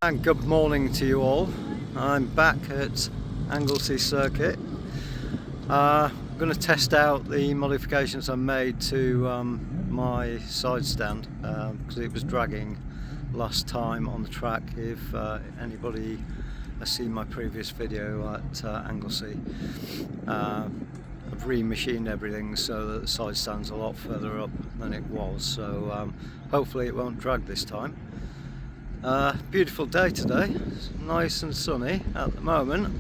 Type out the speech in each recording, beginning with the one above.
And good morning to you all. I'm back at Anglesey Circuit. I'm going to test out the modifications I made to my side stand because it was dragging last time on the track. If anybody has seen my previous video at Anglesey, I've remachined everything so that the side stand's a lot further up than it was, so hopefully it won't drag this time. Beautiful day today, it's nice and sunny at the moment.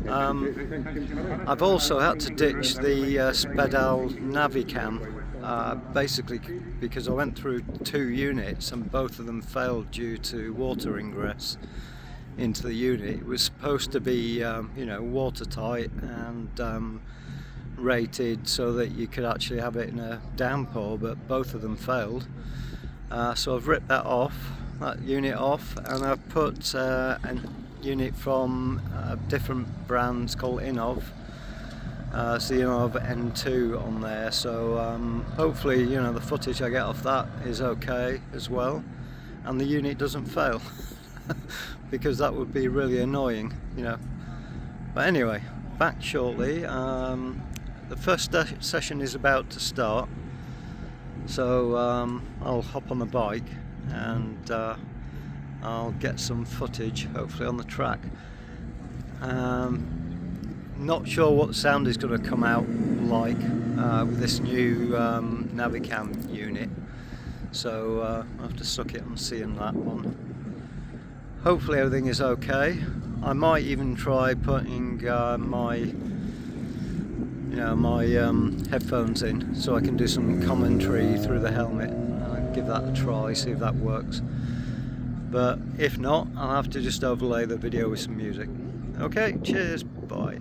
I've also had to ditch the Spedal Navicam, basically because I went through 2 units and both of them failed due to water ingress into the unit. It was supposed to be watertight and rated so that you could actually have it in a downpour, but both of them failed. So I've ripped that unit off, and I've put a unit from a different brand called Innov, so the Innov N2 on there, so hopefully the footage I get off that is okay as well and the unit doesn't fail because that would be really annoying, but anyway, back shortly. The first session is about to start, so I'll hop on the bike and I'll get some footage hopefully on the track. Not sure what the sound is going to come out like with this new Navicam unit, so I'll have to suck it on seeing that one. Hopefully everything is okay. I might even try putting my headphones in so I can do some commentary through the helmet. Give that a try, see if that works, but if not, I'll have to just overlay the video with some music. Okay, cheers, bye.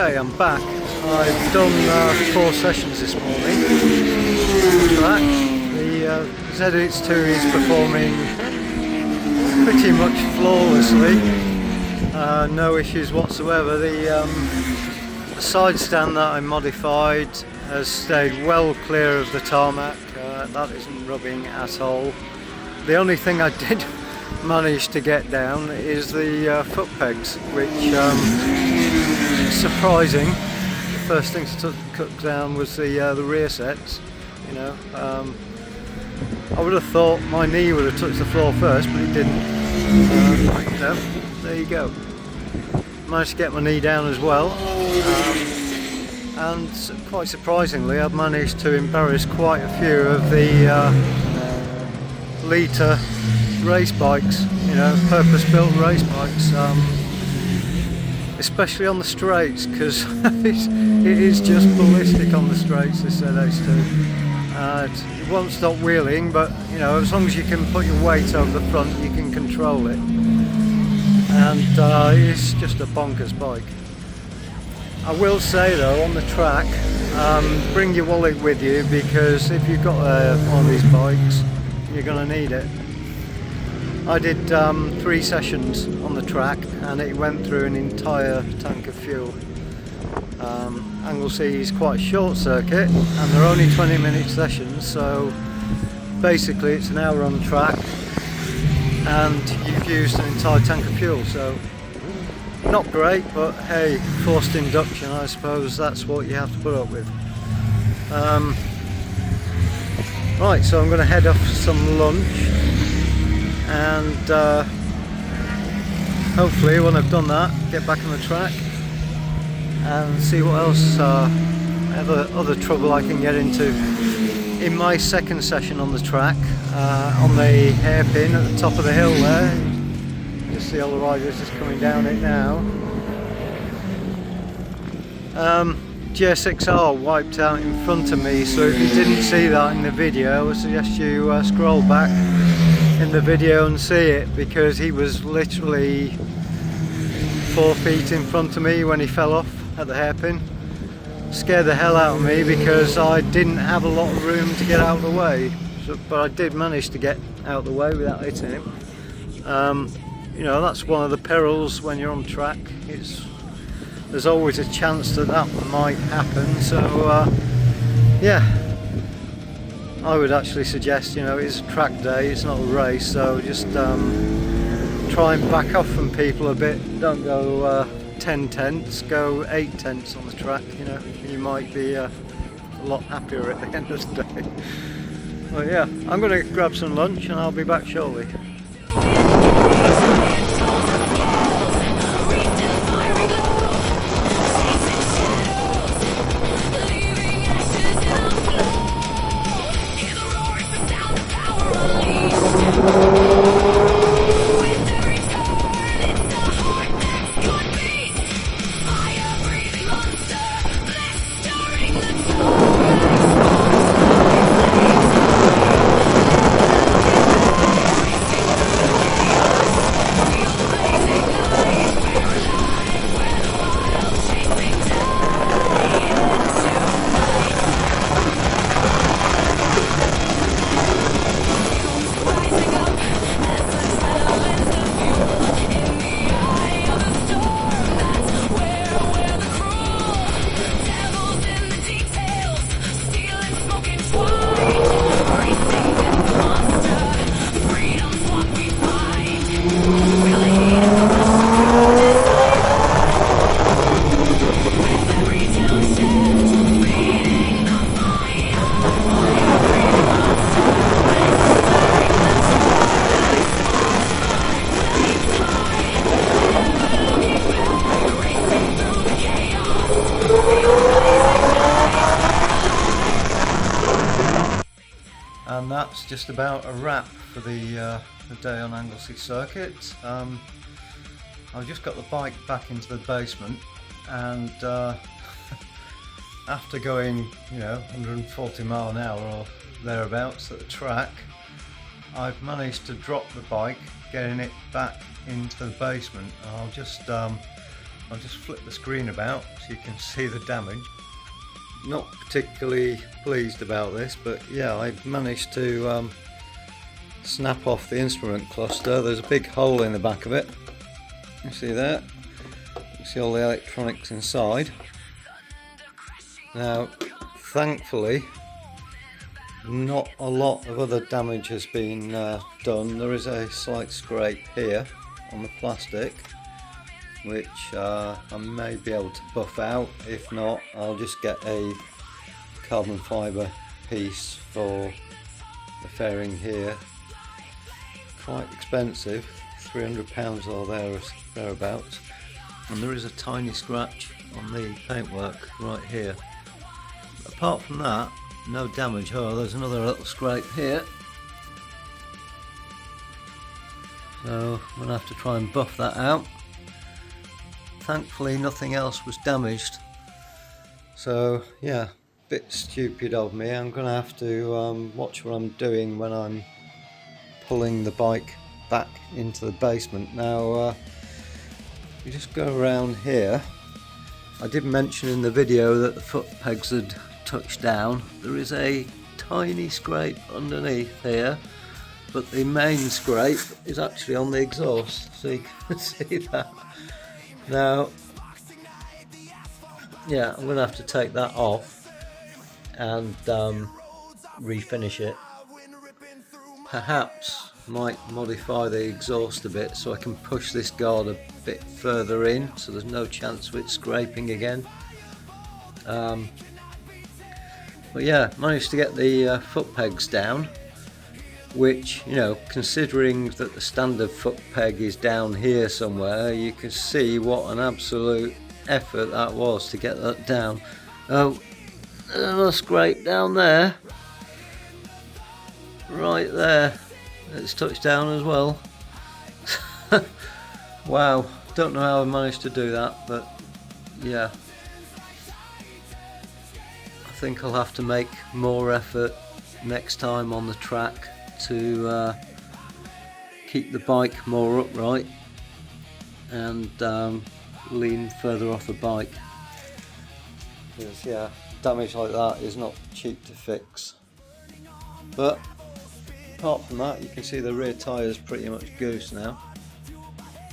Okay, I'm back. I've done 4 sessions this morning on the track. The ZH2 is performing pretty much flawlessly. No issues whatsoever. The side stand that I modified has stayed well clear of the tarmac. That isn't rubbing at all. The only thing I did manage to get down is the foot pegs, which is surprising. The first thing to cut down was the rear sets. You know, I would have thought my knee would have touched the floor first, but it didn't. No, there you go. Managed to get my knee down as well, and quite surprisingly, I've managed to embarrass quite a few of the litre race bikes, you know, purpose-built race bikes, especially on the straights, because it is just ballistic on the straights, this ZH2. It won't stop wheeling, but you know, as long as you can put your weight over the front, you can control it. And it's just a bonkers bike. I will say though, on the track, bring your wallet with you, because if you've got one of these bikes, you're going to need it. I did 3 sessions on the track and it went through an entire tank of fuel. Anglesey is quite a short circuit and they're only 20-minute sessions, so basically it's an hour on track and you've used an entire tank of fuel, so not great, but hey, forced induction, I suppose that's what you have to put up with. Right, so I'm going to head off for some lunch, and hopefully when I've done that, get back on the track and see what else other trouble I can get into. In my second session on the track, on the hairpin at the top of the hill there, you see all the riders just coming down it now. GSXR wiped out in front of me, so if you didn't see that in the video, I would suggest you scroll back in the video and see it, because he was literally 4 feet in front of me when he fell off at the hairpin. Scared the hell out of me because I didn't have a lot of room to get out of the way, but I did manage to get out of the way without hitting him. You know, that's one of the perils when you're on track. There's always a chance that might happen, so yeah, I would actually suggest, you know, it's a track day, it's not a race, so just try and back off from people a bit. Don't go 10 tenths, go 8 tenths on the track, you know, you might be a lot happier at the end of the day. Well, yeah, I'm going to grab some lunch and I'll be back shortly. And that's just about a wrap for the day on Anglesey Circuit. I've just got the bike back into the basement, and after going, you know, 140 mile an hour or thereabouts at the track, I've managed to drop the bike, getting it back into the basement. I'll just I'll just flip the screen about so you can see the damage. Not particularly pleased about this, but yeah, I managed to snap off the instrument cluster. There's a big hole in the back of it. You see that? You see all the electronics inside. Now, thankfully, not a lot of other damage has been done. There is a slight scrape here on the plastic, which I may be able to buff out. If not, I'll just get a carbon fibre piece for the fairing here. Quite expensive, £300 or thereabouts. And there is a tiny scratch on the paintwork right here. Apart from that, no damage. Oh, there's another little scrape here. So I'm going to have to try and buff that out. Thankfully nothing else was damaged. So yeah, bit stupid of me. I'm going to have to watch what I'm doing when I'm pulling the bike back into the basement. Now you just go around here. I did mention in the video that the foot pegs had touched down. There is a tiny scrape underneath here, but the main scrape is actually on the exhaust, so you can see that. Now, yeah, I'm going to have to take that off and refinish it. Perhaps might modify the exhaust a bit so I can push this guard a bit further in so there's no chance of it scraping again. But yeah, managed to get the foot pegs down, which, you know, considering that the standard foot peg is down here somewhere, you can see what an absolute effort that was to get that down. Oh, there's another scrape down there, right there. It's touched down as well. Wow, don't know how I managed to do that, but yeah, I think I'll have to make more effort next time on the track to keep the bike more upright and lean further off the bike, because yeah, damage like that is not cheap to fix. But apart from that, you can see the rear tyre is pretty much goose now.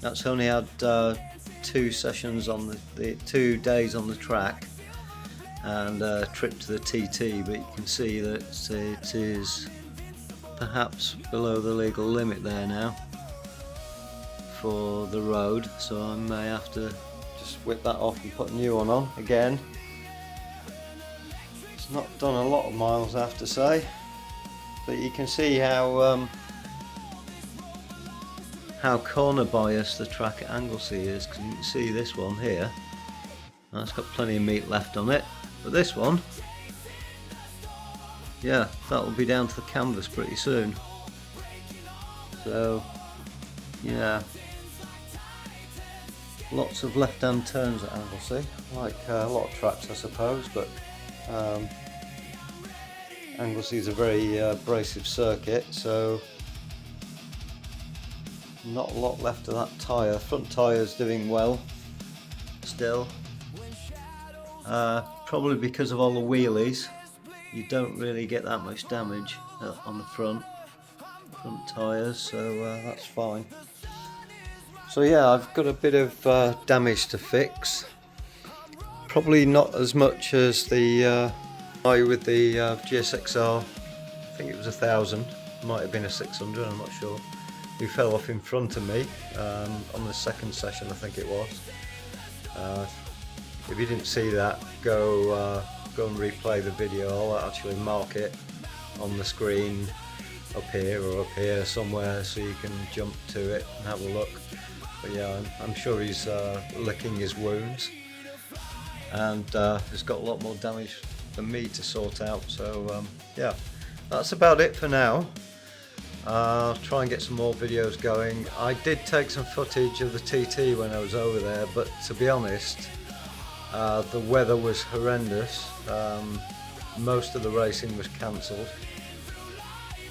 That's only had 2 sessions on the 2 days on the track and a trip to the TT, but you can see that it is perhaps below the legal limit there now for the road, so I may have to just whip that off and put a new one on again. It's not done a lot of miles, I have to say, but you can see how corner biased the track at Anglesey is, because you can see this one here, it's got plenty of meat left on it, but this one, yeah, that will be down to the canvas pretty soon. So yeah, lots of left-hand turns at Anglesey, like a lot of tracks I suppose, but Anglesey is a very abrasive circuit, so not a lot left of that tyre. Front tyre is doing well still, probably because of all the wheelies. You don't really get that much damage on the front tyres, so that's fine. So yeah, I've got a bit of damage to fix. Probably not as much as the guy with the GSXR. I think it was 1000, might have been a 600, I'm not sure. He fell off in front of me on the second session, I think it was. If you didn't see that, go and replay the video. I'll actually mark it on the screen up here or up here somewhere so you can jump to it and have a look. But yeah, I'm sure he's licking his wounds and has got a lot more damage than me to sort out. So yeah, that's about it for now. I'll try and get some more videos going. I did take some footage of the TT when I was over there, but to be honest, the weather was horrendous. Most of the racing was cancelled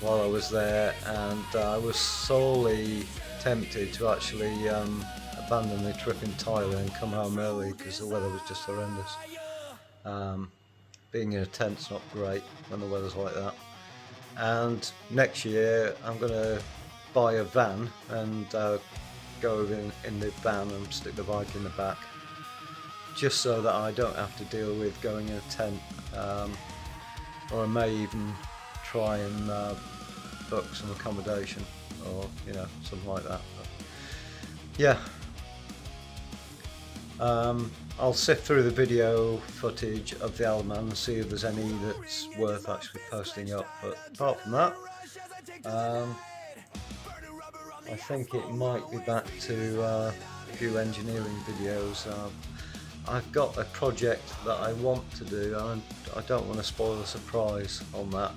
while I was there, and I was sorely tempted to actually abandon the trip entirely and come home early because the weather was just horrendous. Being in a tent's not great when the weather's like that. And next year I'm going to buy a van and go in the van and stick the bike in the back, just so that I don't have to deal with going in a tent, or I may even try and book some accommodation, or something like that. But yeah, I'll sift through the video footage of the Alman and see if there's any that's worth actually posting up, but apart from that, I think it might be back to a few engineering videos. I've got a project that I want to do, and I don't want to spoil the surprise on that.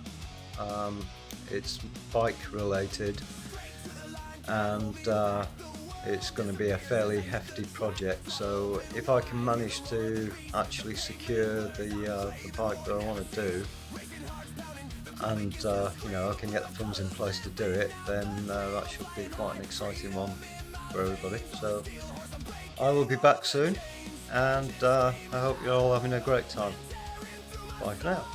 It's bike related, and it's going to be a fairly hefty project, so if I can manage to actually secure the bike that I want to do, and I can get the funds in place to do it, then that should be quite an exciting one for everybody. So I will be back soon, and I hope you're all having a great time. Bye for now.